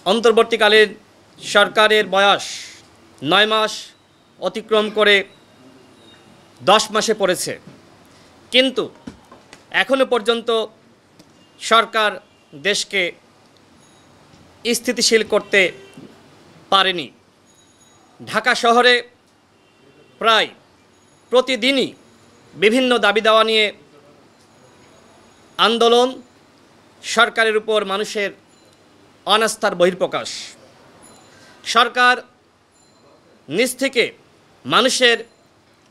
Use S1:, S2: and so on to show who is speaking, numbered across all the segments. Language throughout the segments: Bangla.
S1: অন্তর্বর্তীকালীন সরকারের বয়স ৯ মাস অতিক্রম করে ১০ মাসে পড়েছে, কিন্তু এখনো পর্যন্ত সরকার দেশকে স্থিতিশীল করতে পারেনি। ঢাকা শহরে প্রায় প্রতিদিনই বিভিন্ন দাবি দাওয়া নিয়ে আন্দোলন, সরকারের উপর মানুষের অনাস্থার বহিঃপ্রকাশ। সরকার নিজ থেকে মানুষের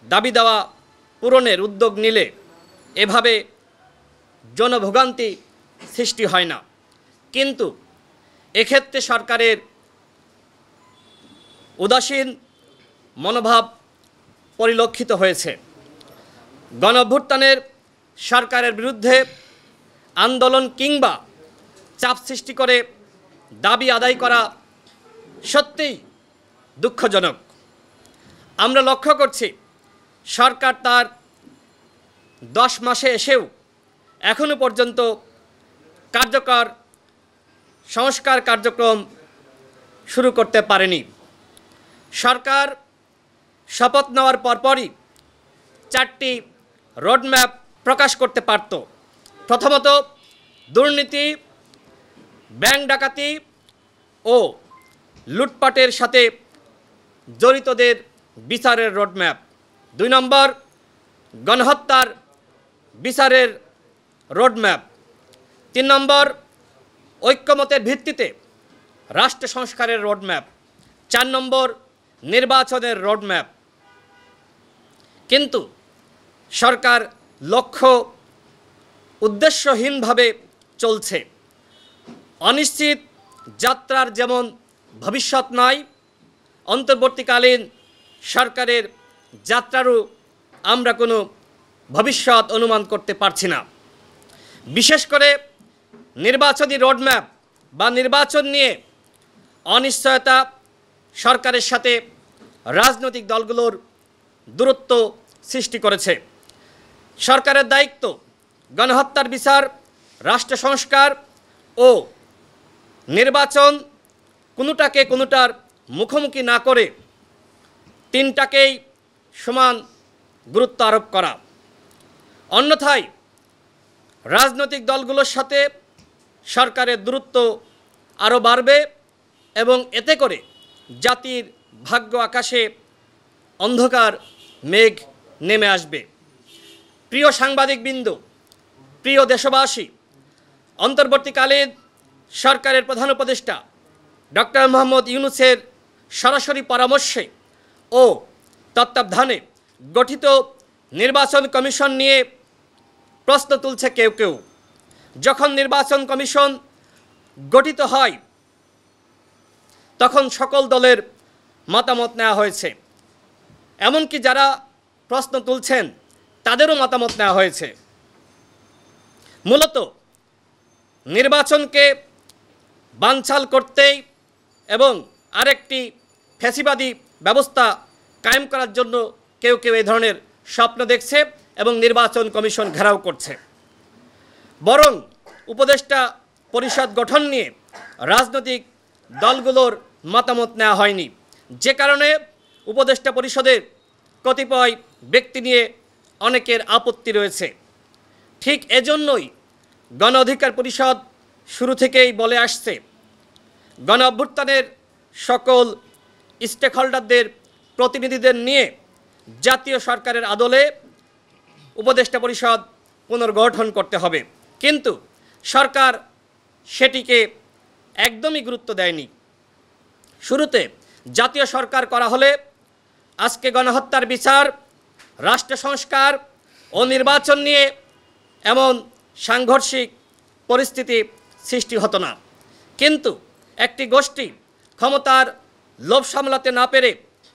S1: দাবি দাওয়া পূরণের উদ্যোগ নিলে এভাবে জনভোগান্তি সৃষ্টি হয় না, কিন্তু এক্ষেত্রে সরকারের উদাসীন মনোভাব পরিলক্ষিত হয়েছে। গণঅভ্যুত্থানের সরকারের বিরুদ্ধে আন্দোলন কিংবা চাপ সৃষ্টি করে দাবি আদায় করা সত্যিই দুঃখজনক। আমরা লক্ষ্য করছি সরকার তার ১০ মাসে এসেও এখনো পর্যন্ত কার্যকর সংস্কার কার্যক্রম শুরু করতে পারেনি। সরকার শপথ নেওয়ার পরপরই ৪টি রোডম্যাপ প্রকাশ করতে পারত। প্রথমত, দুর্নীতি, ব্যাংক ডাকাতি ও লুটপাটের সাথে জড়িতদের বিচারের রোডম্যাপ। ২ নম্বর, গণহত্যার বিচারের রোডম্যাপ। ৩ নম্বর, ঐক্যমতের ভিত্তিতে রাষ্ট্র সংস্কারের রোডম্যাপ। ৪ নম্বর, নির্বাচনের রোডম্যাপ। কিন্তু সরকার লক্ষ্য উদ্দেশ্যহীনভাবে চলছে। অনিশ্চিত যাত্রার যেমন ভবিষ্যৎ নাই, অন্তর্বর্তীকালীন সরকারের যাত্রারও আমরা কোনো ভবিষ্যৎ অনুমান করতে পারছি না। বিশেষ করে নির্বাচনী রোডম্যাপ বা নির্বাচন নিয়ে অনিশ্চয়তা সরকারের সাথে রাজনৈতিক দলগুলোর দূরত্ব সৃষ্টি করেছে। সরকারের দায়িত্ব গণহত্যার বিচার, রাষ্ট্র সংস্কার ও নির্বাচন, কোনোটাকে কোনোটার মুখোমুখি না করে তিনটাকেই সমান গুরুত্ব আরোপ করা। অন্যথায় রাজনৈতিক দলগুলোর সাথে সরকারের দূরত্ব আরও বাড়বে এবং এতে করে জাতির ভাগ্য আকাশে অন্ধকার মেঘ নেমে আসবে। প্রিয় সাংবাদিকবৃন্দ, প্রিয় দেশবাসী, অন্তর্বর্তীকালীন সরকারের প্রধান উপদেষ্টা ডক্টর মোহাম্মদ ইউনূসের সরাসরি পরামর্শে ও তত্ত্বাবধানে গঠিত নির্বাচন কমিশন নিয়ে প্রশ্ন তুলছে কেউ কেউ। যখন নির্বাচন কমিশন গঠিত হয় তখন সকল দলের মতামত নেওয়া হয়েছে, এমনকি যারা প্রশ্ন তুলছেন তাদেরও মতামত নেওয়া হয়েছে। মূলত নির্বাচনকে বানচাল করতেই এবং আরেকটি ফ্যাসিবাদী ব্যবস্থা কায়েম করার জন্য কেউ কেউ এই ধরনের স্বপ্ন দেখছে এবং নির্বাচন কমিশন ঘেরাও করছে। বরং উপদেষ্টা পরিষদ গঠন নিয়ে রাজনৈতিক দলগুলোর মতামত নেওয়া হয়নি, যে কারণে উপদেষ্টা পরিষদের কতিপয় ব্যক্তি নিয়ে অনেকের আপত্তি রয়েছে। ঠিক এজন্যই গণ অধিকার পরিষদ শুরু থেকেই বলে আসছে, গণ অভ্যুত্থানের সকল স্টেকহোল্ডারদের প্রতিনিধিদের নিয়ে জাতীয় সরকারের আদলে উপদেষ্টা পরিষদ পুনর্গঠন করতে হবে। কিন্তু সরকার সেটিকে একদমই গুরুত্ব দেয়নি। শুরুতে জাতীয় সরকার করা হলে আজকে গণহত্যার বিচার, রাষ্ট্র সংস্কার ও নির্বাচন নিয়ে এমন সাংঘর্ষিক পরিস্থিতি সৃষ্টি হতো না। কিন্তু একটি গোষ্ঠী ক্ষমতার লোভ সামলাতে না পেরে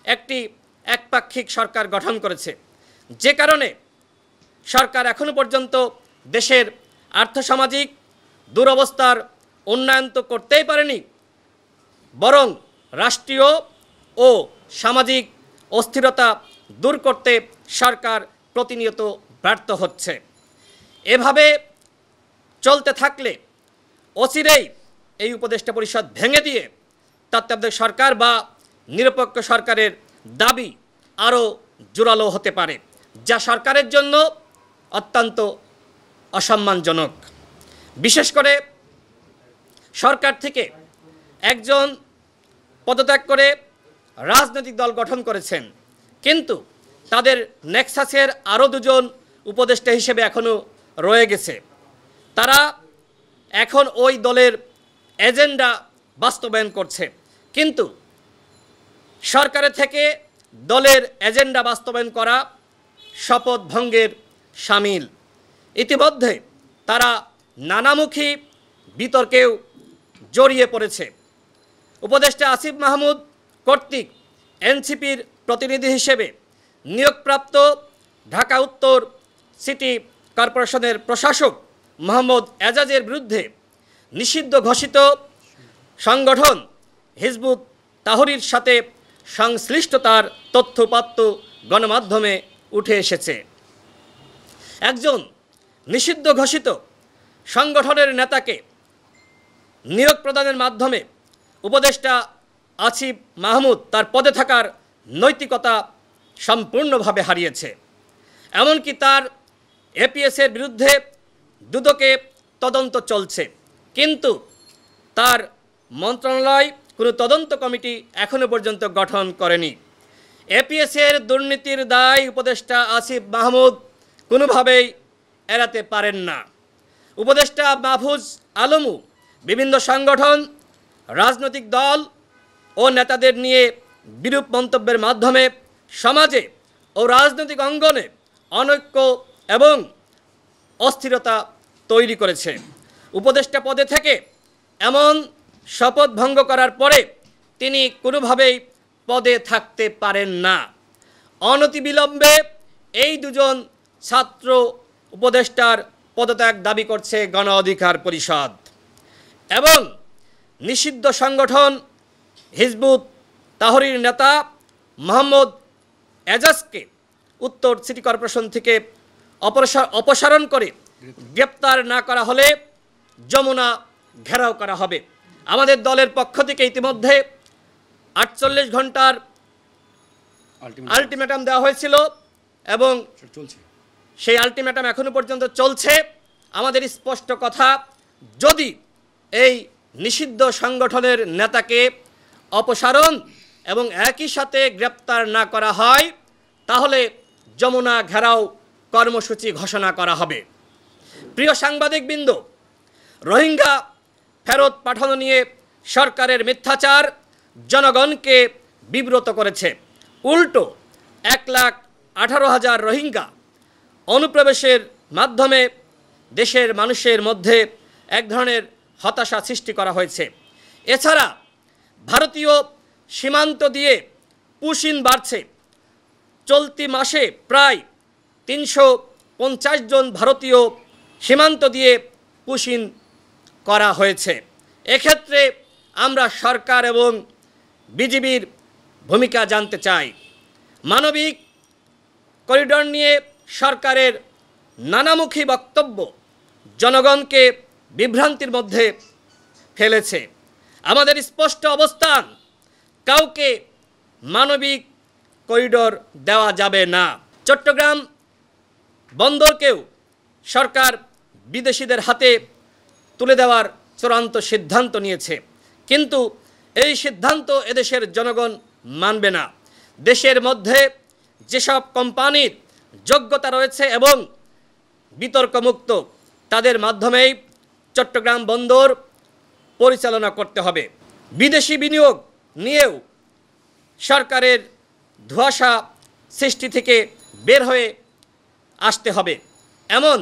S1: একটি একপাক্ষিক সরকার গঠন করেছে, যে কারণে সরকার এখনো পর্যন্ত দেশের আর্থসামাজিক দুরবস্থার উন্নয়ন তো করতেই পারেনি, বরং রাষ্ট্রীয় ও সামাজিক অস্থিরতা দূর করতে সরকার প্রতিনিয়ত ব্যর্থ হচ্ছে। এভাবে চলতে থাকলে অচিরেই এই উপদেষ্টা পরিষদ ভেঙে দিয়ে তত্ত্বাবধায়ক সরকার বা নিরপেক্ষ সরকারের দাবি আরও জোরালো হতে পারে, যা সরকারের জন্য অত্যন্ত অসম্মানজনক। বিশেষ করে সরকার থেকে একজন পদত্যাগ করে রাজনৈতিক দল গঠন করেছেন, কিন্তু তাদের নেক্সাসের আরও দুজন উপদেষ্টা হিসেবে এখনও রয়ে গেছে। তারা এখন ওই দলের এজেন্ডা বাস্তবায়ন করছে, কিন্তু সরকারের থেকে দলের এজেন্ডা বাস্তবায়ন করা শপথ ভঙ্গের শামিল। ইতিমধ্যে তারা নানামুখী বিতর্কেও জড়িয়ে পড়েছে। উপদেষ্টা আসিফ মাহমুদ কর্তৃক এনসিপির প্রতিনিধি হিসেবে নিয়োগপ্রাপ্ত ঢাকা উত্তর সিটি কর্পোরেশনের প্রশাসক মোহাম্মদ এজাজের বিরুদ্ধে নিষিদ্ধ ঘোষিত সংগঠন হিজবুত তাহরীর সাথে সংশ্লিষ্টতার তথ্যপাত্র গণমাধ্যমে উঠে এসেছে। একজন নিষিদ্ধ ঘোষিত সংগঠনের নেতাকে নিয়োগ প্রদানের মাধ্যমে উপদেষ্টা আসিফ মাহমুদ তার পদে থাকার নৈতিকতা সম্পূর্ণভাবে হারিয়েছে। এমনকি তার এপিএসের বিরুদ্ধে দুদকে তদন্ত চলছে, কিন্তু তার মন্ত্রণালয় কোনো তদন্ত কমিটি এখনও পর্যন্ত গঠন করেনি। এপিএসের দুর্নীতির দায় উপদেষ্টা আসিফ মাহমুদ কোনোভাবেই এড়াতে পারেন না। উপদেষ্টা মাহফুজ আলমও বিভিন্ন সংগঠন, রাজনৈতিক দল ও নেতাদের নিয়ে বিরূপ মন্তব্যের মাধ্যমে সমাজে ও রাজনৈতিক অঙ্গনে অনৈক্য এবং অস্থিরতা তৈরি করেছে। উপদেষ্টা পদে থেকে এমন শপথ ভঙ্গ করার পরে তিনি কোনোভাবেই পদে থাকতে পারেন না। অনতিবিলম্বে এই দুজন ছাত্র উপদেষ্টার পদত্যাগ দাবি করছে গণ অধিকার পরিষদ এবং নিষিদ্ধ সংগঠন হিজবুত তাহরীর নেতা মোহাম্মদ এজাজকে উত্তর সিটি কর্পোরেশন থেকে অপসারণ করে গ্রেপ্তার না করা হলে যমুনা ঘেরাও করা হবে। আমাদের দলের পক্ষ থেকে ইতিমধ্যে 48 ঘন্টার আলটিমেটাম দেওয়া হয়েছিল এবং সেই আলটিমেটাম এখনো পর্যন্ত চলছে। আমাদের স্পষ্ট কথা, যদি এই নিষিদ্ধ সংগঠনের নেতাকে অপসারণ এবং একই সাথে গ্রেপ্তার না করা হয়, তাহলে যমুনা ঘেরাও কর্মসূচি ঘোষণা করা হবে। প্রিয় সাংবাদিকবৃন্দ, রোহিঙ্গা ফেরত পাঠানো নিয়ে সরকারের মিথ্যাচার জনগণকে বিব্রত করেছে। উল্টো 1,18,000 রোহিঙ্গা অনুপ্রবেশের মাধ্যমে দেশের মানুষের মধ্যে এক ধরনের হতাশা সৃষ্টি করা হয়েছে। এছাড়া ভারতীয় সীমান্ত দিয়ে পুশিন বাড়ছে। চলতি মাসে প্রায় 350 জন ভারতীয় সীমান্ত দিয়ে পুশিন করা হয়েছে। এক্ষেত্রে আমরা সরকার এবং বিজিবির ভূমিকা জানতে চাই। মানবিক করিডোর নিয়ে সরকারের নানামুখী বক্তব্য জনগণকে বিভ্রান্তির মধ্যে ফেলেছে। আমাদের স্পষ্ট অবস্থান, কাউকে মানবিক করিডোর দেওয়া যাবে না। চট্টগ্রাম বন্দরকেও সরকার বিদেশিদের হাতে তুলে দেওয়ার চূড়ান্ত সিদ্ধান্ত নিয়েছে, কিন্তু এই সিদ্ধান্ত এদেশের জনগণ মানবে না। দেশের মধ্যে যেসব কোম্পানির যোগ্যতা রয়েছে এবং বিতর্কমুক্ত, তাদের মাধ্যমেই চট্টগ্রাম বন্দর পরিচালনা করতে হবে। বিদেশি বিনিয়োগ নিয়েও সরকারের ধোঁয়াশা সৃষ্টি থেকে বের হয়ে আসতে হবে। এমন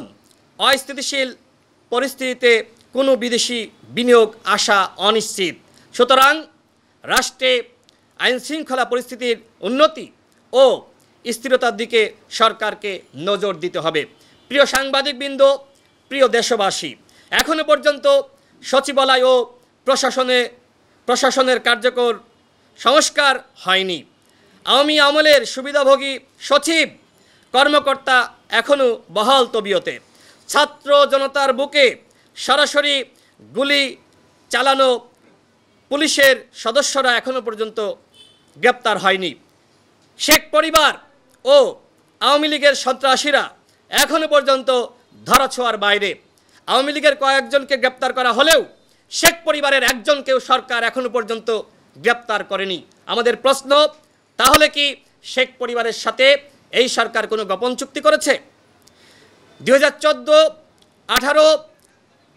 S1: অস্থিতিশীল পরিস্থিতিতে কোনো বিদেশি বিনিয়োগ আসা অনিশ্চিত। সুতরাং রাষ্ট্রে আইনশৃঙ্খলা পরিস্থিতির উন্নতি ও স্থিরতার দিকে সরকারকে নজর দিতে হবে। প্রিয় সাংবাদিকবৃন্দ, প্রিয় দেশবাসী, এখনো পর্যন্ত সচিবালয় ও প্রশাসনের কার্যকর সংস্কার হয়নি। আওয়ামী আমলের সুবিধাভোগী সচিব কর্মকর্তা এখনও বহাল তবিয়তে। ছাত্র জনতার বুকে সরাসরি গুলি চালানো পুলিশের সদস্যরা এখনো পর্যন্ত গ্রেপ্তার হয়নি। শেখ পরিবার ও আওয়ামী লীগের সন্ত্রাসীরা এখনো পর্যন্ত ধরাছোঁয়ার বাইরে। আওয়ামী লীগের কয়েকজনকে গ্রেপ্তার করা হলেও শেখ পরিবারের একজনকেও সরকার এখনো পর্যন্ত গ্রেপ্তার করেনি। আমাদের প্রশ্ন, তাহলে কি শেখ পরিবারের সাথে এই সরকার কোনো গোপন চুক্তি করেছে? 2014, 18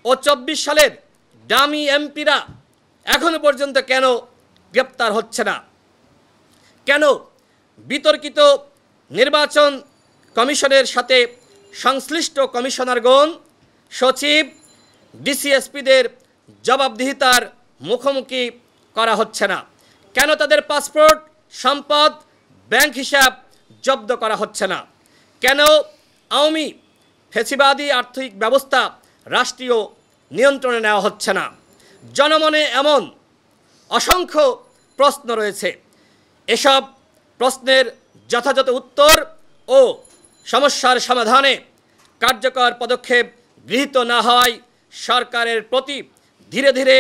S1: ও 24 সালের ডামি এমপিরা এখনো পর্যন্ত কেন গ্রেপ্তার হচ্ছে না? কেন বিতর্কিত নির্বাচন কমিশনের সাথে সংশ্লিষ্ট কমিশনারগণ, সচিব, ডিসিএসপিদের জবাবদিহিতার মুখোমুখি করা হচ্ছে না? কেন তাদের পাসপোর্ট, সম্পদ, ব্যাংক হিসাব জব্দ করা হচ্ছে না? কেন আওয়ামী ফ্যাসিবাদী আর্থিক ব্যবস্থা রাষ্ট্রীয় নিয়ন্ত্রণে নেওয়া হচ্ছে না? জনমনে এমন অসংখ্য প্রশ্ন রয়েছে। এসব প্রশ্নের যথাযথ উত্তর ও সমস্যার সমাধানে কার্যকর পদক্ষেপ গৃহীত না হওয়ায় সরকারের প্রতি ধীরে ধীরে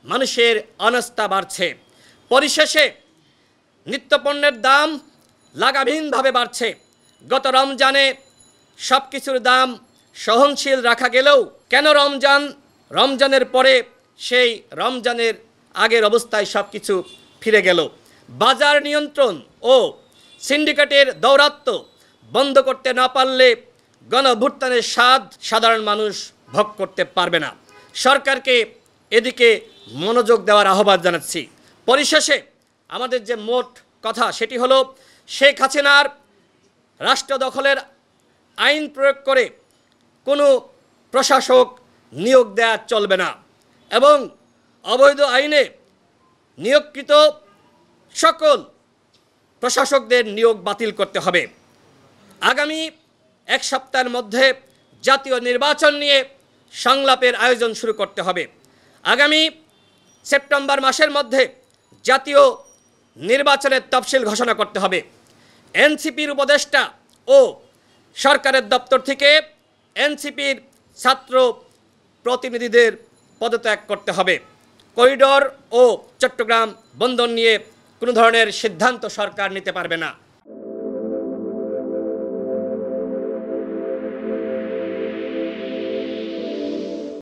S1: মানুষের অনাস্থা বাড়ছে। পরিশেষে নিত্যপণ্যের দাম লাগামহীনভাবে বাড়ছে। গত রমজানে সব কিছুর দাম সহনশীল রাখা গেলেও কেন রমজানের পরে সেই রমজানের আগের অবস্থায় সব কিছু ফিরে গেল? বাজার নিয়ন্ত্রণ ও সিন্ডিকেটের দৌরাত্ম্য বন্ধ করতে না পারলে গণঅভ্যুত্থানের স্বাদ সাধারণ মানুষ ভোগ করতে পারবে না। সরকারকে এদিকে মনোযোগ দেওয়ার আহ্বান জানাচ্ছি। পরিশেষে আমাদের যে মোট কথা সেটি হলো, শেখ হাসিনার রাষ্ট্র দখলের আইন প্রয়োগ করে কোনো প্রশাসক নিয়োগ দেওয়া চলবে না এবং অবৈধ আইনে নিয়োগকৃত সকল প্রশাসকদের নিয়োগ বাতিল করতে হবে। আগামী এক সপ্তাহের মধ্যে জাতীয় নির্বাচন নিয়ে সংলাপের আয়োজন শুরু করতে হবে। আগামী সেপ্টেম্বর মাসের মধ্যে জাতীয় নির্বাচনের তফসিল ঘোষণা করতে হবে। এনসিপির উপদেষ্টা ও সরকারের দপ্তর থেকে এনসিপির ছাত্র প্রতিনিধিদের পদত্যাগ করতে হবে। করিডোর ও চট্টগ্রাম বন্দর নিয়ে কোনো ধরনের সিদ্ধান্ত সরকার নিতে পারবে না।